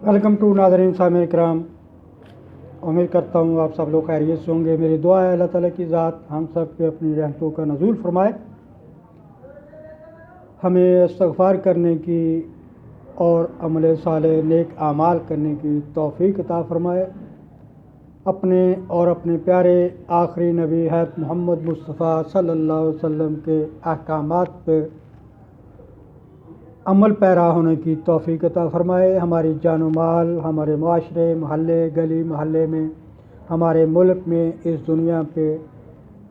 Welcome to नाज़रीन सामिन कराम। उम्मीद करता हूँ आप सब लोग खैरियत से होंगे। मेरी दुआ है अल्लाह ताला की ज़ात हम सब पे अपनी रहमतों का नज़ूल फरमाए, हमें इस्तग़फ़ार करने की और अमल साले नेक आमाल करने की तौफ़ीक अता फरमाए। अपने और अपने प्यारे आखिरी नबी हज़रत मोहम्मद मुस्तफ़ा सल्लल्लाहु अलैहि वसल्लम के अहकामात पर अमल पैरा होने की तौफ़ीक अता फ़रमाए। हमारी जान माल, हमारे माशरे, महल्ले, गली महल्ले में, हमारे मुल्क में, इस दुनिया पे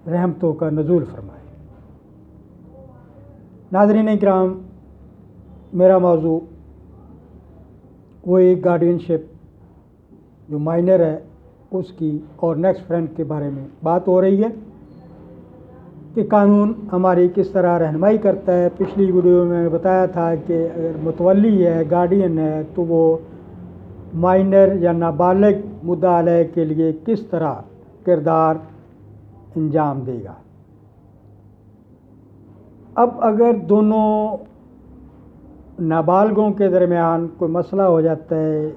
रहमतों का नज़ूल फरमाए। नाज़रीन इकराम, मेरा मौजू वो एक गार्डियनशिप जो माइनर है उसकी और नेक्स्ट फ्रेंड के बारे में बात हो रही है कि कानून हमारी किस तरह रहनुमाई करता है। पिछली वीडियो में मैंने बताया था कि अगर मुतवल्ली है, गार्डियन है, तो वो माइनर या नाबालिग मुद्दा अलैह के लिए किस तरह किरदार अंजाम देगा। अब अगर दोनों नाबालगों के दरमियान कोई मसला हो जाता है,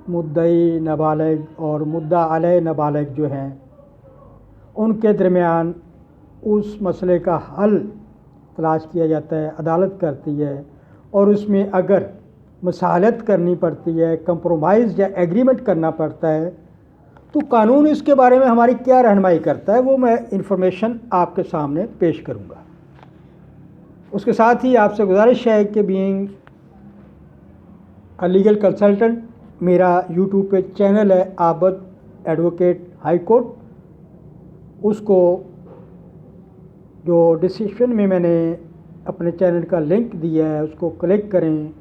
मुद्दई नाबालिग और मुद्दा अलैह नाबालिग जो हैं उनके दरमियान उस मसले का हल तलाश किया जाता है, अदालत करती है और उसमें अगर मसालत करनी पड़ती है, कंप्रोमाइज़ या एग्रीमेंट करना पड़ता है, तो कानून इसके बारे में हमारी क्या रहनुमाई करता है वो मैं इंफॉर्मेशन आपके सामने पेश करूँगा। उसके साथ ही आपसे गुजारिश है कि बीइंग अ लीगल कंसल्टेंट, मेरा यूट्यूब पे चैनल है आबद एडवोकेट हाई कोर्ट, उसको जो डिस्क्रिप्शन में मैंने अपने चैनल का लिंक दिया है उसको क्लिक करें,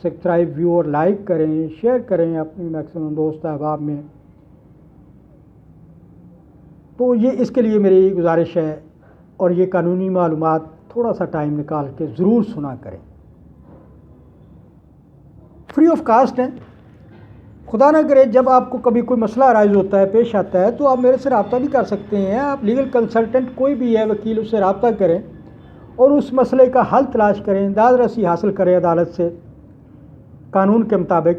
सब्सक्राइब, व्यू और लाइक करें, शेयर करें अपनी मैक्सिमम दोस्त अहबाब में। तो ये इसके लिए मेरी गुजारिश है और ये कानूनी मालूमात थोड़ा सा टाइम निकाल के ज़रूर सुना करें। फ्री ऑफ कास्ट है। खुदा ना करे जब आपको कभी कोई मसला अराइज होता है, पेश आता है, तो आप मेरे से रब्ता भी कर सकते हैं। आप लीगल कंसल्टेंट कोई भी है, वकील, उससे रब्ता करें और उस मसले का हल तलाश करें, दाद रसी हासिल करें अदालत से कानून के मुताबिक।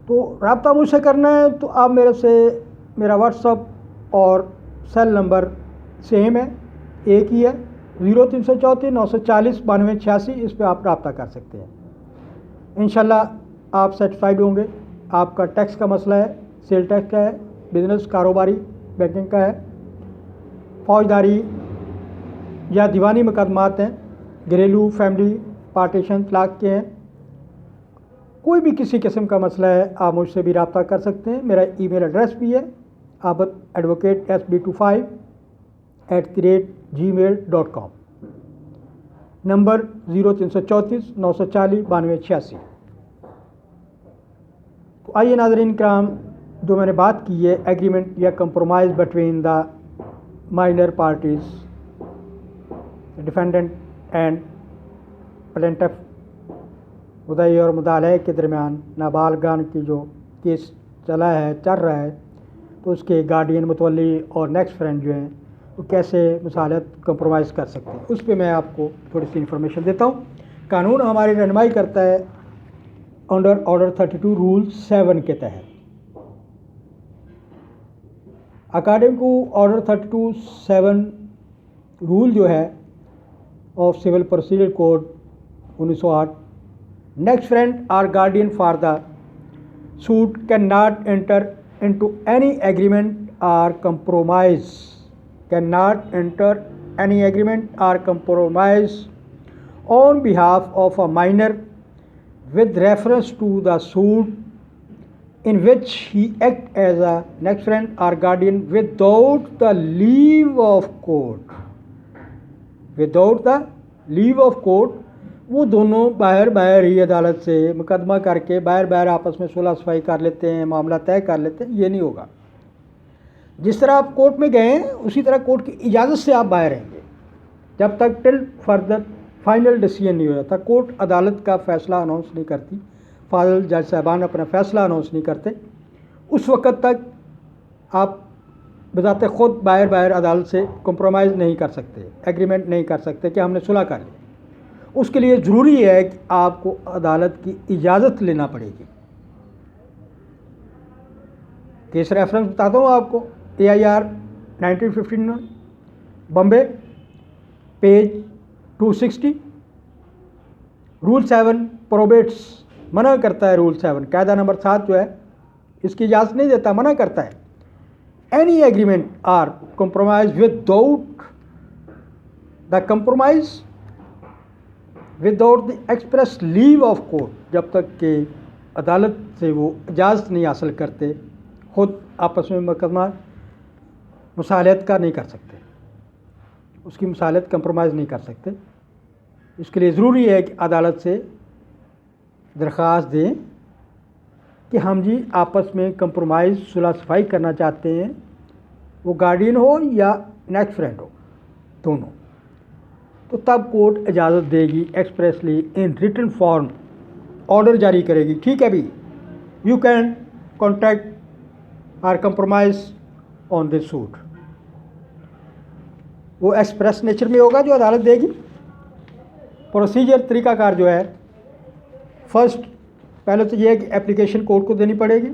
तो रब्ता मुझसे करना है तो आप मेरे से, मेरा व्हाट्सअप और सेल नंबर सेम है, एक ही है, 0334 940 92 86। इस पर आप रब्ता कर सकते हैं। इंशाल्लाह आप सेटिस्फाइड होंगे। आपका टैक्स का मसला है, सेल टैक्स का है, बिज़नेस, कारोबारी, बैंकिंग का है, फौजदारी या दीवानी मुकदमात हैं, घरेलू, फैमिली, पार्टीशन, तलाक के हैं, कोई भी किसी किस्म का मसला है, आप मुझसे भी रब्ता कर सकते हैं। मेरा ईमेल एड्रेस भी है आबद एडवोकेट SB25@gmail.com, नंबर 0334 940 92 86। तो आइए नाज़रीन कराम, जो मैंने बात की है एग्रीमेंट या compromise between the minor parties, defendant and plaintiff, मुद्दई और मुद्दा अलैह के दरमियान नाबालगान की जो केस चल रहा है, तो उसके गार्डियन, मुतवल्ली और नेक्स्ट फ्रेंड जो हैं वो कैसे मसालत कंप्रोमाइज़ कर सकते हैं, उस पर मैं आपको थोड़ी सी इन्फॉर्मेशन देता हूँ। कानून हमारी रहनुमाई करता है अंडर ऑर्डर 32 रूल 7 के तहत। अकॉर्डिंग टू ऑर्डर 32(7) रूल जो है of civil procedure code 1908, next friend or guardian for the suit can not enter into any agreement or compromise, cannot enter any agreement or compromise on behalf of a minor with reference to the suit in which he act as a next friend or guardian without the leave of court, without the leave of court। वो दोनों बाहर ही अदालत से मुकदमा करके बाहर आपस में सुलह सफाई कर लेते हैं, मामला तय कर लेते हैं, ये नहीं होगा। जिस तरह आप कोर्ट में गए हैं उसी तरह कोर्ट की इजाज़त से आप बाहर रहेंगे जब तक टिल फर्दर फाइनल डिसीजन नहीं हो जाता। कोर्ट अदालत का फ़ैसला अनाउंस नहीं करती, फाजिल जज साहबान अपना फ़ैसला अनाउंस नहीं करते, उस वक़्त तक आप बजाते ख़ुद बाहर अदालत से कंप्रोमाइज़ नहीं कर सकते, एग्रीमेंट नहीं कर सकते कि हमने सुलह कर ली। उसके लिए ज़रूरी है कि आपको अदालत की इजाज़त लेना पड़ेगी। केस रेफरेंस बताता हूँ आपको, AIR 1959 बॉम्बे, पेज 260। रूल 7 प्रोबेट्स, मना करता है रूल 7, कायदा नंबर 7 जो है इसकी इजाज़त नहीं देता, मना करता है। Any agreement or compromise without the compromise without the express leave of court, जब तक कि अदालत से वो इजाज़त नहीं हासिल करते, खुद आपस में मुकदमा मुसालहत का नहीं कर सकते, उसकी मुसालहत कंप्रोमाइज़ नहीं कर सकते। इसके लिए ज़रूरी है कि अदालत से दरख्वास्त दें कि हम जी आपस में कंप्रोमाइज़ सुलह सफाई करना चाहते हैं, वो गार्डियन हो या नेक्स्ट फ्रेंड हो, दोनों, तो तब कोर्ट इजाज़त देगी, expressly in written form order जारी करेगी। ठीक है भी, you can contract or compromise on this suit. वो एक्सप्रेस नेचर में होगा जो अदालत देगी। प्रोसीजर तरीकाकार जो है, फर्स्ट पहले तो ये है कि एप्लीकेशन कोर्ट को देनी पड़ेगी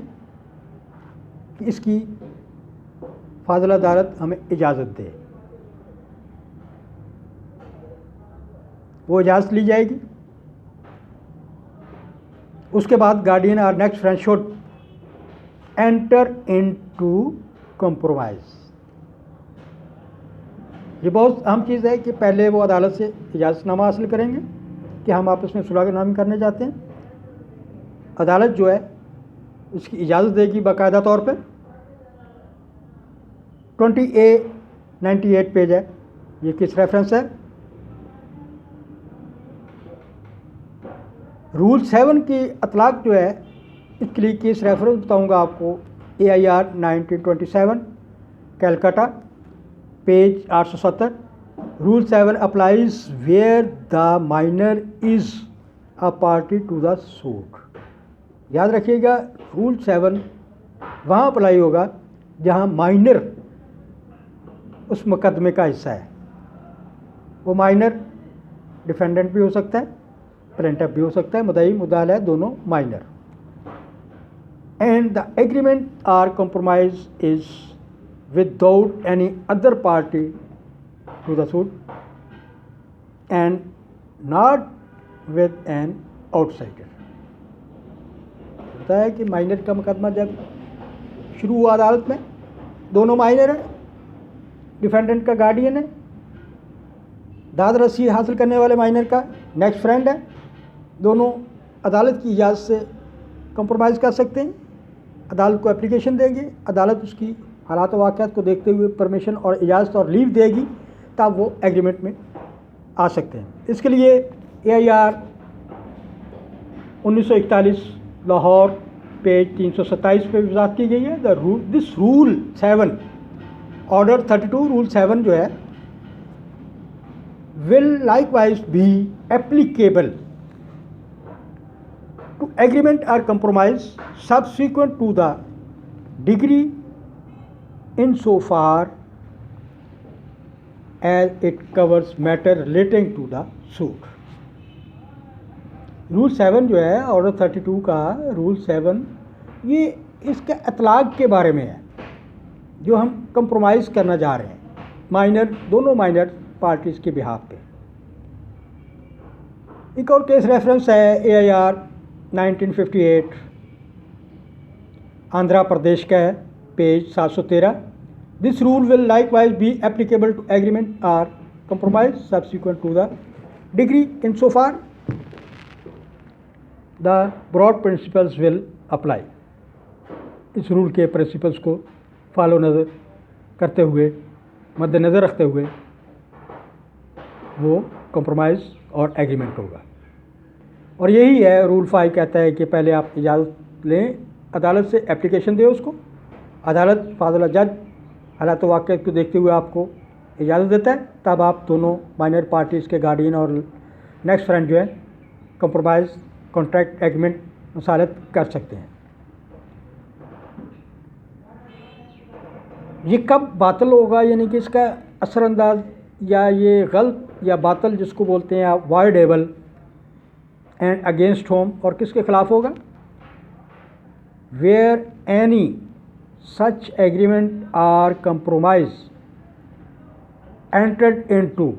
कि इसकी फाजिल अदालत हमें इजाज़त दे, वो इजाज़त ली जाएगी। उसके बाद गार्डियन और next friend should enter into compromise. ये बहुत अहम चीज़ है कि पहले वो अदालत से इजाज़तनामा हासिल करेंगे कि हम आपस में सुलहनामी करने जाते हैं। अदालत जो है इसकी इजाज़त देगी बाकायदा तौर पे। 20A 98 पेज है, ये किस रेफरेंस है? रूल 7 की अतलाक जो है, इसके लिए किस रेफरेंस बताऊंगा आपको, AIR 1927 Calcutta, page 870। Rule 7 applies where the minor is a party to the suit. याद रखिएगा, रूल 7 वहाँ अप्लाई होगा जहाँ माइनर उस मुकदमे का हिस्सा है। वो माइनर डिफेंडेंट भी हो सकता है, प्लेंटिफ भी हो सकता है, मुद्दई मुद्दाल है, दोनों minor. And the agreement or compromise is without any other party to the suit and not with an outsider. होता है कि माइनर का मुकदमा जब शुरू हुआ अदालत में, दोनों माइनर है, डिफेंडेंट का गार्डियन है, दाद रसी हासिल करने वाले माइनर का नेक्स्ट फ्रेंड है, दोनों अदालत की इजाज़त से कंप्रोमाइज़ कर सकते हैं। अदालत को एप्लीकेशन देंगे, अदालत उसकी हालात वाक़यात को देखते हुए परमिशन और इजाज़त और लीव देगी, तब वो एग्रीमेंट में आ सकते हैं। इसके लिए AIR 1941 लाहौर, पेज 327 पे वजाहत की गई है। दिस रूल 7 ऑर्डर 32 रूल 7 जो है will likewise be applicable to agreement or compromise subsequent to the degree insofar as it covers matter relating to the suit। Rule 7 जो है ऑर्डर 32 का रूल 7, ये इसके अतलाक के बारे में है, जो हम कंप्रोमाइज़ करना जा रहे हैं माइनर, दोनों माइनर पार्टीज़ के बिहाफ पे। एक और केस रेफरेंस है AIR 1958 आंध्र प्रदेश का है, page 713। This rule will likewise be applicable to agreement or compromise subsequent to the decree in so far the broad principles will apply. इस रूल के प्रिंसिपल्स को फॉलो नज़र करते हुए, मद्देनज़र रखते हुए वो कंप्रोमाइज़ और एग्रीमेंट होगा। और यही है रूल 5 कहता है कि पहले आप इजाज़त लें, अदालत से एप्लीकेशन दें उसको, अदालत फाजिल जज हालात वाक़यात को देखते हुए आपको इजाज़त देता है, तब आप दोनों माइनर पार्टीज़ के गार्डियन और नेक्स्ट फ्रेंड जो है कंप्रोमाइज़, कॉन्ट्रैक्ट, एग्रीमेंट मुसालहत कर सकते हैं। ये कब बातिल होगा, यानी कि इसका असरअंदाज या ये गलत या बातल जिसको बोलते हैं आप, वायडेबल एंड अगेंस्ट होम, और किसके खिलाफ होगा? Where any such agreement or compromise entered into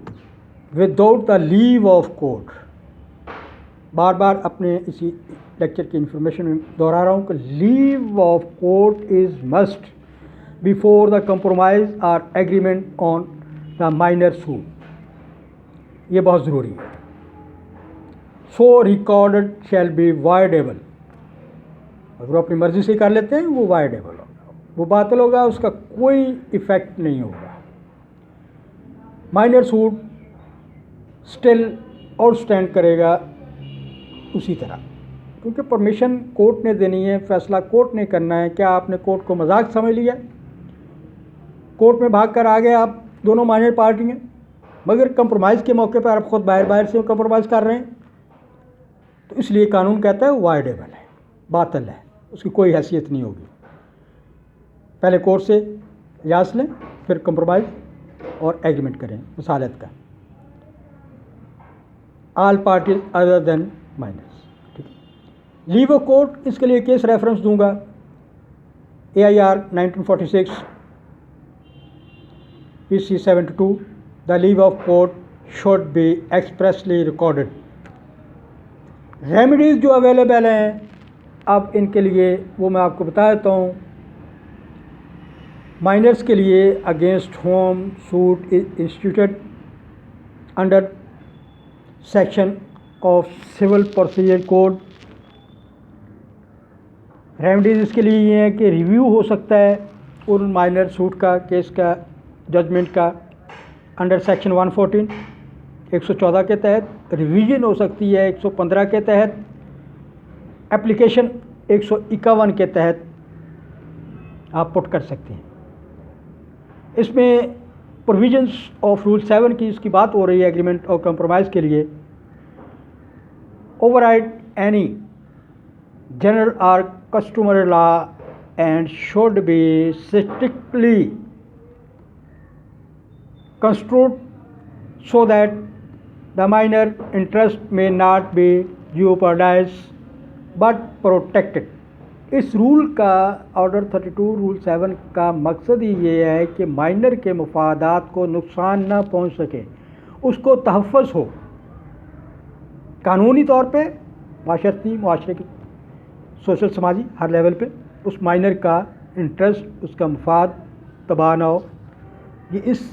without the leave of court. बार बार अपने इसी लेक्चर की इंफॉर्मेशन में दोहरा रहा हूँ कि leave of court is must before the compromise or agreement on the minor suit. ये बहुत ज़रूरी है। So recorded shall be voidable. अगर वो अपनी मर्ज़ी से कर लेते हैं वो वायडेबल होगा, वो बातिल होगा, उसका कोई इफ़ेक्ट नहीं होगा। माइनर सूट स्टिल आउटस्टैंड करेगा उसी तरह, क्योंकि परमिशन कोर्ट ने देनी है, फैसला कोर्ट ने करना है। क्या आपने कोर्ट को मजाक समझ लिया? कोर्ट में भाग कर आ गए आप, दोनों माइनर पार्टी हैं, मगर कंप्रोमाइज़ के मौके पर आप खुद बाहर से कंप्रोमाइज़ कर रहे हैं, तो इसलिए कानून कहता है वायडेबल है, बातिल है, उसकी कोई हैसियत नहीं होगी। पहले कोर्ट से इजाज़त लें, फिर कंप्रोमाइज़ और एग्रीमेंट करें वसालत का। All parties other than minors. ठीक है। लीव ऑफ कोर्ट, इसके लिए केस रेफरेंस दूंगा AIR 1946 PC 72। The leave of court should be expressly recorded. Remedies जो अवेलेबल हैं अब इनके लिए वो मैं आपको बता देता हूँ। माइनर्स के लिए against whom suit instituted under section of civil procedure code. Remedies इसके लिए ये है कि रिव्यू हो सकता है उन माइनर सूट का, केस का, जजमेंट का अंडर सेक्शन 114 114 के तहत, रिवीजन हो सकती है 115 के तहत, एप्लीकेशन 151 के तहत आप पुट कर सकते हैं। इसमें प्रोविजंस ऑफ रूल 7 की इसकी बात हो रही है एग्रीमेंट और कंप्रोमाइज़ के लिए। ओवरराइड एनी जनरल और customary law and should be strictly construed so that the minor interest may not be jeopardized but protected। इस रूल का, ऑर्डर 32 रूल 7 का मकसद ही ये है कि माइनर के मफादात को नुकसान ना पहुंच सके, उसको तहफ़्फ़ुज़ हो कानूनी तौर पे, माशरती, मुआशरे की, सोशल, समाजी हर लेवल पे उस माइनर का इंटरेस्ट, उसका मफाद तबाह ना हो। ये इस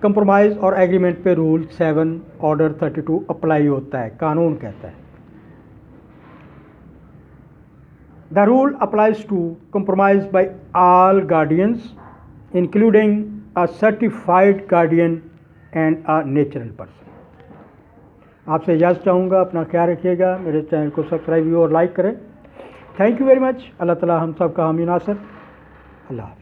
कंप्रोमाइज़ और एग्रीमेंट पे रूल 7 ऑर्डर 32 अप्लाई होता है, कानून कहता है। The rule applies to compromise by all guardians including a certified guardian and a natural person. आपसे इजाज़त चाहूँगा, अपना ख्याल रखिएगा, मेरे चैनल को सब्सक्राइब और लाइक करें। Thank you very much. Allah ताला हम सब का हामी नासर। अल्लाह।